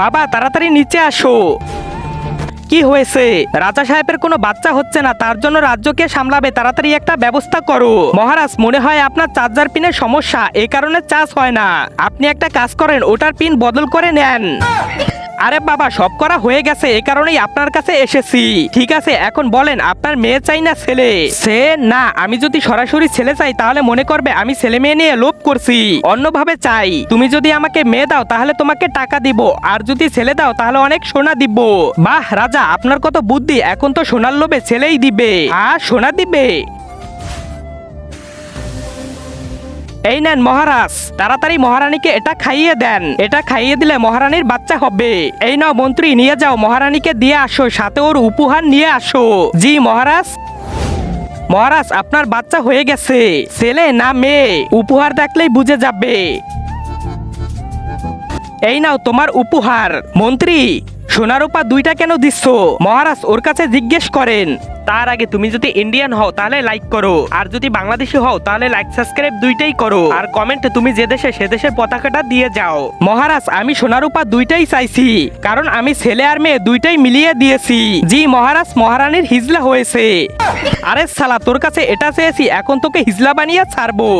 বাবা তাড়াতাড়ি নিচে আসো। কি হয়েছে? রাজা সাহেবের কোনো বাচ্চা হচ্ছে না, তার জন্য রাজ্যকে সামলাবে, তাড়াতাড়ি একটা ব্যবস্থা করো। মহারাজ মনে হয় আপনার চার্জার পিনের সমস্যা, এই কারণে চার্জ হয় না। আপনি একটা কাজ করেন, ওটার পিন বদল করে নেন। আরে বাবা সব করা হয়ে গেছে, এই কারণেই আপনার কাছে এসেছি। ঠিক আছে এখন বলেন আপনার মেয়ে চাই না ছেলে? সে না, আমি যদি সরাসরি ছেলে চাই তাহলে মনে করবে আমি ছেলে মেয়ে নিয়ে লোভ করছি। অন্যভাবে চাই, তুমি যদি আমাকে মেয়ে দাও তাহলে তোমাকে টাকা দিব, আর যদি ছেলে দাও তাহলে অনেক সোনা দিব। বাহ রাজা আপনার কত বুদ্ধি, এখন তো সোনার লোভে ছেলেই দিবে। আর সোনা দিবে? এই নেন মহারাজ, তাড়াতাড়ি মহারানীকে এটা খাইয়ে দেন। এটা খাইয়ে দিলে মহারানীর বাচ্চা হবে। এই নাও মন্ত্রী নিয়ে যাও, মহারানীকে দিয়ে আসো, সাথে ওর উপহার নিয়ে আসো। জি মহারাজ। মহারাজ আপনার বাচ্চা হয়ে গেছে। ছেলে না মেয়ে উপহার দেখলেই বুঝে যাবে। এই নাও তোমার উপহার। মন্ত্রী সোনা রূপা দুইটা কেন দিচ্ছ? মহারাজ ওর কাছে জিজ্ঞেস করেন। তার আগে তুমি যদি ইন্ডিয়ান হও তাহলে লাইক করো, আর যদি বাংলাদেশি হও তাহলে লাইক সাবস্ক্রাইব দুইটাই করো, আর কমেন্টে তুমি যে দেশে সে দেশের পতাকাটা দিয়ে যাও। মহারাজ আমি সোনা রূপা দুইটাই চাইছি, কারণ আমি ছেলে আর মেয়ে দুইটাই মিলিয়ে দিয়েছি। জি মহারাজ, মহারানীর হিজলা হয়েছে। আরে সালা তোর কাছে এটা চেয়েছি, এখন তোকে হিজলা বানিয়ে ছাড়বো।